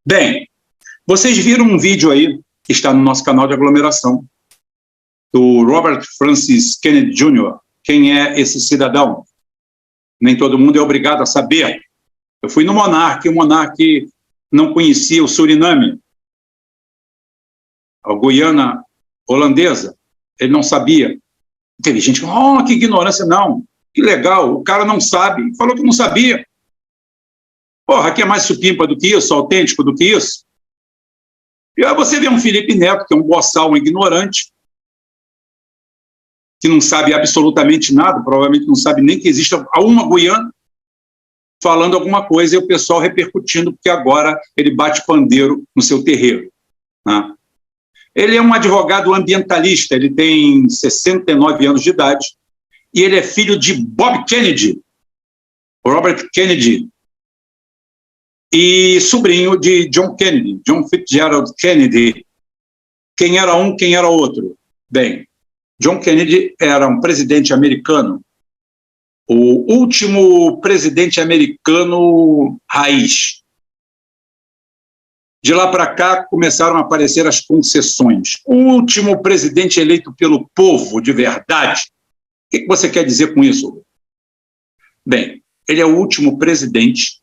Bem, vocês viram um vídeo aí, que está no nosso canal de aglomeração, do Robert Francis Kennedy Jr. Quem é esse cidadão? Nem todo mundo é obrigado a saber. Eu fui no Monark, e o Monark não conhecia o Suriname, a Guiana holandesa, ele não sabia. Teve gente que falou, que ignorância, não, que legal, o cara não sabe, falou que não sabia. Porra, aqui é mais supimpa do que isso, autêntico do que isso. E aí você vê um Felipe Neto, que é um boçal, um ignorante, que não sabe absolutamente nada, provavelmente não sabe nem que existe uma Guiana, falando alguma coisa e o pessoal repercutindo, porque agora ele bate pandeiro no seu terreiro. Né? Ele é um advogado ambientalista, ele tem 69 anos de idade, e ele é filho de Bob Kennedy, Robert Kennedy, e sobrinho de John Kennedy, John Fitzgerald Kennedy. Quem era um, quem era outro? Bem, John Kennedy era um presidente americano, o último presidente americano raiz. De lá para cá começaram a aparecer as concessões. O último presidente eleito pelo povo, de verdade. O que você quer dizer com isso? Bem, ele é o último presidente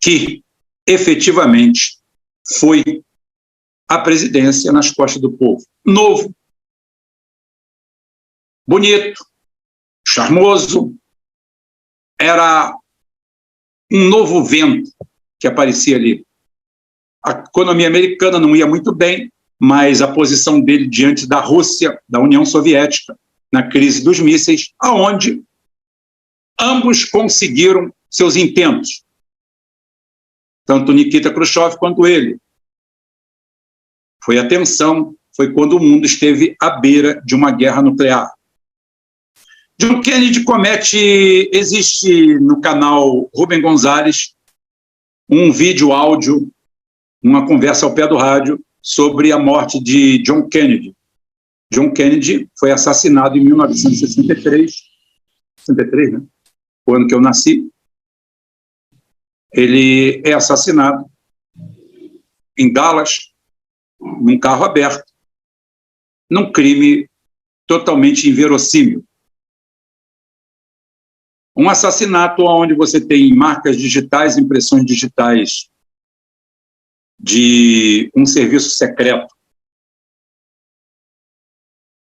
que efetivamente foi à presidência nas costas do povo. Novo, bonito, charmoso, era um novo vento que aparecia ali. A economia americana não ia muito bem, mas a posição dele diante da Rússia, da União Soviética, na crise dos mísseis, aonde ambos conseguiram seus intentos, tanto Nikita Khrushchev quanto ele. Foi a tensão, foi quando o mundo esteve à beira de uma guerra nuclear. John Kennedy existe no canal Rubem Gonzalez, um vídeo áudio, uma conversa ao pé do rádio sobre a morte de John Kennedy. John Kennedy foi assassinado em 1963, 63, né? O ano que eu nasci. Ele é assassinado em Dallas, num carro aberto, num crime totalmente inverossímil. Um assassinato onde você tem marcas digitais, impressões digitais de um serviço secreto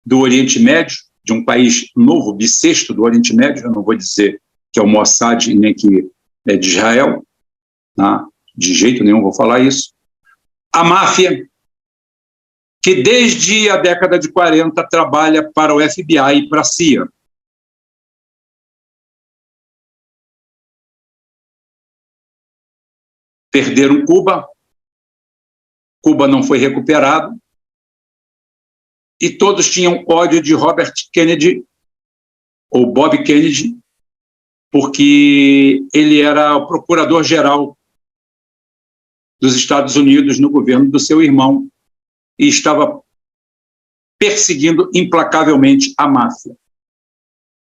do Oriente Médio, de um país novo, bissexto do Oriente Médio, eu não vou dizer que é o Mossad nem que é de Israel, tá? De jeito nenhum vou falar isso. A máfia, que desde a década de 40 trabalha para o FBI e para a CIA. Perderam Cuba, Cuba não foi recuperado, e todos tinham ódio de Robert Kennedy, ou Bob Kennedy, porque ele era o procurador-geral dos Estados Unidos no governo do seu irmão e estava perseguindo implacavelmente a máfia.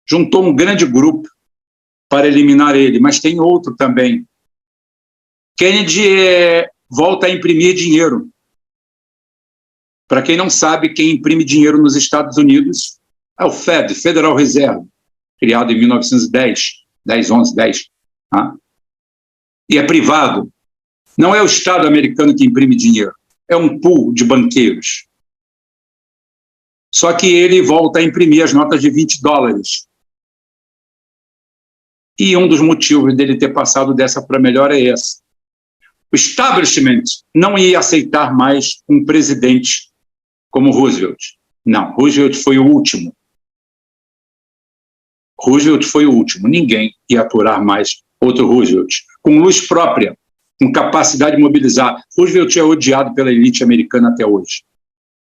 Juntou um grande grupo para eliminar ele, mas tem outro também. Kennedy volta a imprimir dinheiro. Para quem não sabe, quem imprime dinheiro nos Estados Unidos é o Fed, Federal Reserve, criado em 1910, 10. Tá? E é privado. Não é o Estado americano que imprime dinheiro, é um pool de banqueiros. Só que ele volta a imprimir as notas de $20. E um dos motivos dele ter passado dessa para melhor é esse. O establishment não ia aceitar mais um presidente como Roosevelt. Não, Roosevelt foi o último. Roosevelt foi o último. Ninguém ia aturar mais outro Roosevelt. Com luz própria, com capacidade de mobilizar. Roosevelt é odiado pela elite americana até hoje.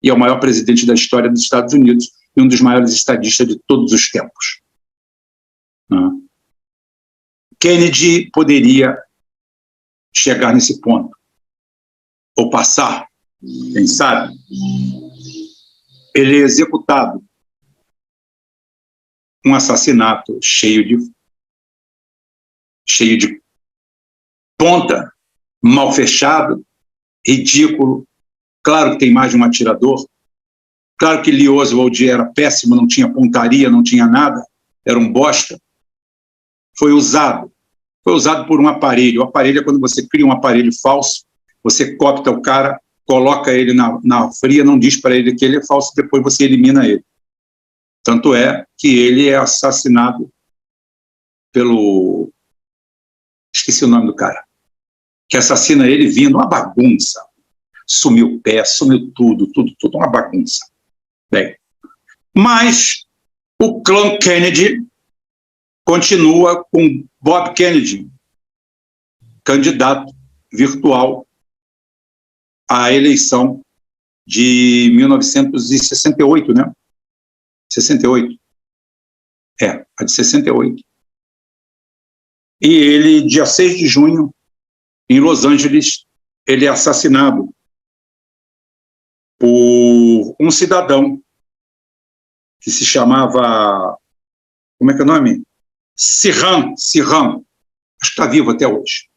E é o maior presidente da história dos Estados Unidos e um dos maiores estadistas de todos os tempos. Kennedy poderia chegar nesse ponto, ou passar, quem sabe. Ele é executado, um assassinato cheio de ponta, mal fechado, ridículo. Claro que tem mais de um atirador. Claro que Lee Oswald era péssimo, não tinha pontaria, não tinha nada, era um bosta. Foi usado por um aparelho. O aparelho é quando você cria um aparelho falso, você copta o cara, coloca ele na fria, não diz para ele que ele é falso, depois você elimina ele. Tanto é que ele é assassinado pelo... Esqueci o nome do cara. Que assassina ele vindo, uma bagunça. Sumiu o pé, sumiu tudo, uma bagunça. Bem, mas o clã Kennedy continua com Bob Kennedy, candidato virtual à eleição de 1968, né? 68. A de 68. E ele, dia 6 de junho, em Los Angeles, ele é assassinado por um cidadão que se chamava, como é que é o nome? Sirhan, acho que está vivo até hoje.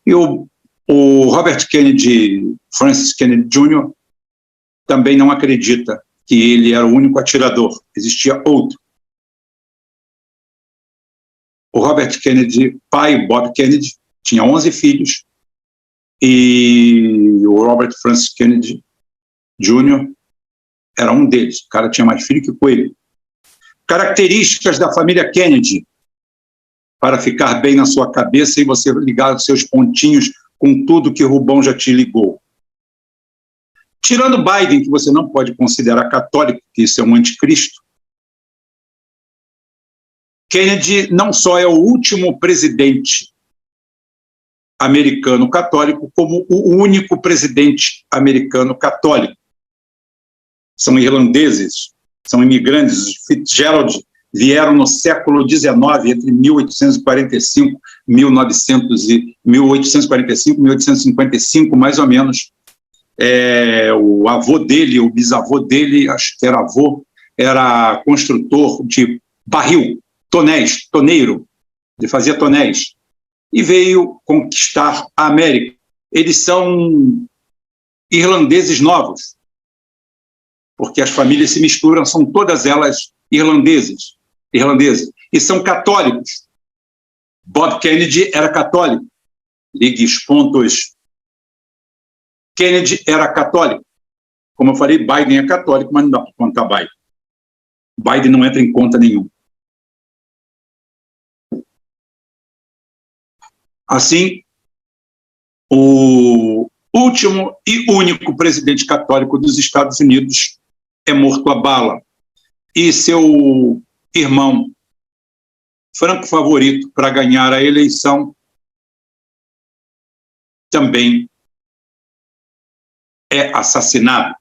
E o Robert Kennedy, Francis Kennedy Jr., também não acredita que ele era o único atirador, existia outro. O Robert Kennedy, pai, Bob Kennedy, tinha 11 filhos, e o Robert Francis Kennedy Jr. era um deles. O cara tinha mais filho que coelho. Características da família Kennedy, para ficar bem na sua cabeça e você ligar os seus pontinhos com tudo que Rubão já te ligou. Tirando Biden, que você não pode considerar católico, que isso é um anticristo, Kennedy não só é o último presidente americano católico, como o único presidente americano católico. São irlandeses, são imigrantes. Fitzgerald vieram no século XIX, entre 1845 e 1855, mais ou menos. O avô dele, o bisavô dele, acho que era avô, era construtor de barril, toneiro, ele fazia tonéis, e veio conquistar a América. Eles são irlandeses novos, porque as famílias se misturam, são todas elas irlandesas, e são católicos. Bob Kennedy era católico, ligue os pontos. Kennedy era católico. Como eu falei, Biden é católico, mas não dá para contar Biden. Biden não entra em conta nenhuma. Assim, o último e único presidente católico dos Estados Unidos é morto a bala. E seu irmão, franco favorito para ganhar a eleição, também é assassinado.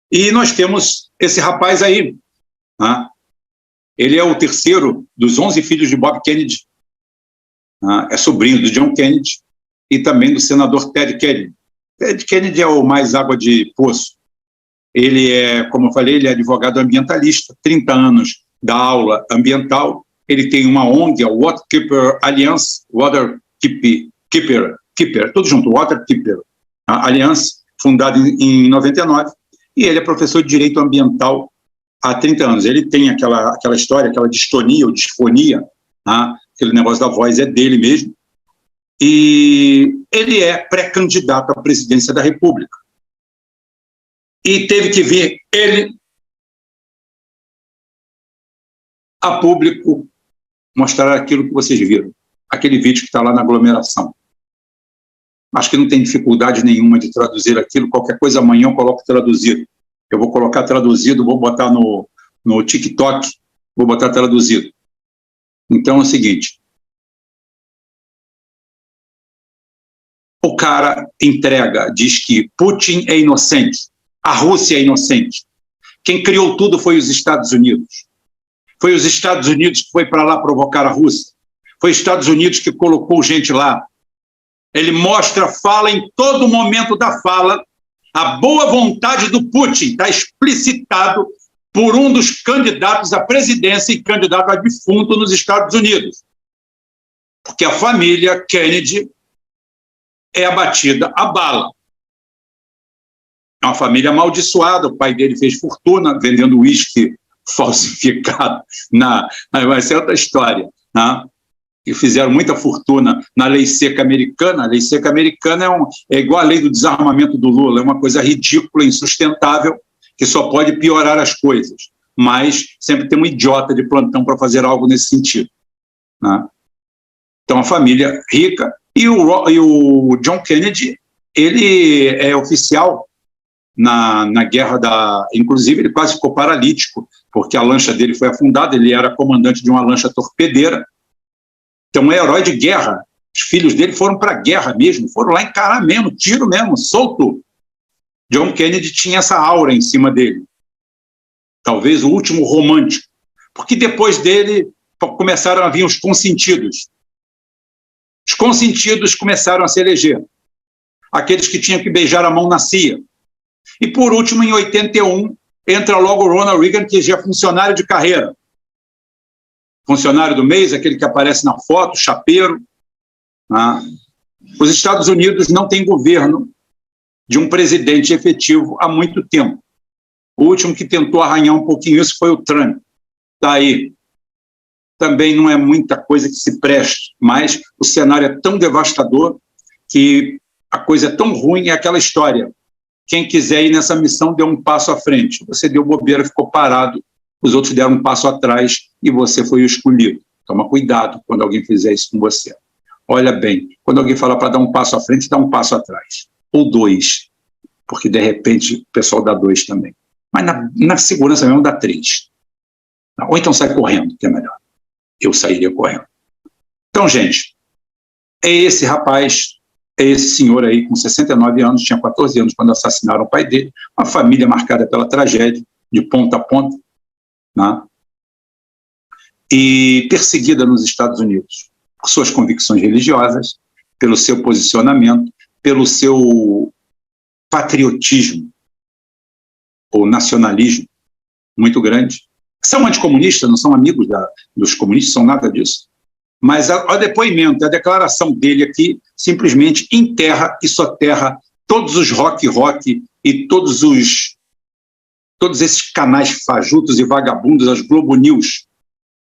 E nós temos esse rapaz aí, né? Ele é o terceiro dos 11 filhos de Bob Kennedy, né? É sobrinho do John Kennedy e também do senador Ted Kennedy. Ted Kennedy é o mais água de poço. Ele é, como eu falei, ele é advogado ambientalista, 30 anos da aula ambiental. Ele tem uma ONG, a Waterkeeper Alliance, tudo junto, Waterkeeper Alliance, fundada em 99, e ele é professor de Direito Ambiental há 30 anos. Ele tem aquela história, aquela distonia ou disfonia, né? Aquele negócio da voz é dele mesmo, e ele é pré-candidato à presidência da República. E teve que vir ele a público mostrar aquilo que vocês viram, aquele vídeo que está lá na aglomeração. Acho que não tem dificuldade nenhuma de traduzir aquilo, qualquer coisa amanhã eu coloco traduzido. Eu vou colocar traduzido, vou botar no TikTok, vou botar traduzido. Então é o seguinte, o cara entrega, diz que Putin é inocente, a Rússia é inocente. Quem criou tudo foi os Estados Unidos. Foi os Estados Unidos que foi para lá provocar a Rússia. Foi os Estados Unidos que colocou gente lá. Ele mostra, fala em todo momento da fala, a boa vontade do Putin, está explicitado por um dos candidatos à presidência e candidato a defunto nos Estados Unidos. Porque a família Kennedy é abatida a bala. É uma família amaldiçoada, o pai dele fez fortuna vendendo uísque falsificado, mas é outra história, né? E fizeram muita fortuna na lei seca americana. A lei seca americana é igual à lei do desarmamento do Lula, é uma coisa ridícula, insustentável, que só pode piorar as coisas, mas sempre tem um idiota de plantão para fazer algo nesse sentido, né? Então, a família rica, e o John Kennedy, ele é oficial na guerra inclusive ele quase ficou paralítico, porque a lancha dele foi afundada, ele era comandante de uma lancha torpedeira, então é um herói de guerra. Os filhos dele foram para a guerra mesmo, foram lá encarar mesmo, tiro mesmo, solto. John Kennedy tinha essa aura em cima dele, talvez o último romântico, porque depois dele começaram a vir os consentidos. Os consentidos começaram a se eleger, aqueles que tinham que beijar a mão na CIA. E, por último, em 81, entra logo o Ronald Reagan, que já é funcionário de carreira. Funcionário do mês, aquele que aparece na foto, chapeiro. Né? Os Estados Unidos não têm governo de um presidente efetivo há muito tempo. O último que tentou arranhar um pouquinho isso foi o Trump. Daí, também não é muita coisa que se preste, mas o cenário é tão devastador que a coisa é tão ruim, é aquela história. Quem quiser ir nessa missão deu um passo à frente. Você deu bobeira, ficou parado, os outros deram um passo atrás e você foi o escolhido. Toma cuidado quando alguém fizer isso com você. Olha bem, quando alguém falar para dar um passo à frente, dá um passo atrás. Ou dois, porque de repente o pessoal dá dois também. Mas na segurança mesmo dá três. Ou então sai correndo, que é melhor. Eu sairia correndo. Então, gente, é esse rapaz, é esse senhor aí com 69 anos, tinha 14 anos quando assassinaram o pai dele, uma família marcada pela tragédia, de ponta a ponta, né? E perseguida nos Estados Unidos por suas convicções religiosas, pelo seu posicionamento, pelo seu patriotismo ou nacionalismo muito grande. São anticomunistas, não são amigos dos comunistas, são nada disso. Mas o depoimento, a declaração dele aqui, simplesmente enterra e soterra todos os rock e todos esses canais fajutos e vagabundos, as Globo News,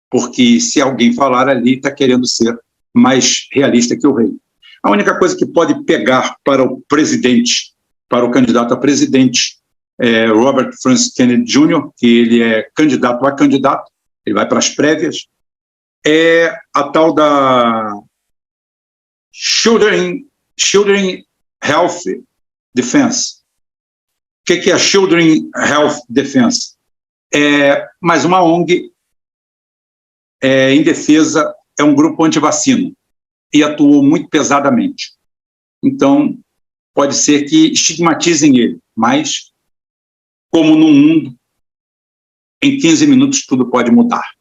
porque se alguém falar ali, está querendo ser mais realista que o rei. A única coisa que pode pegar para o presidente, para o candidato a presidente, Robert Francis Kennedy Jr., que ele é candidato a candidato, ele vai para as prévias, é a tal da Children Health Defense. O que é a Children Health Defense? É mais uma ONG em defesa, é um grupo anti-vacina e atuou muito pesadamente. Então, pode ser que estigmatizem ele, mas, como no mundo, em 15 minutos tudo pode mudar.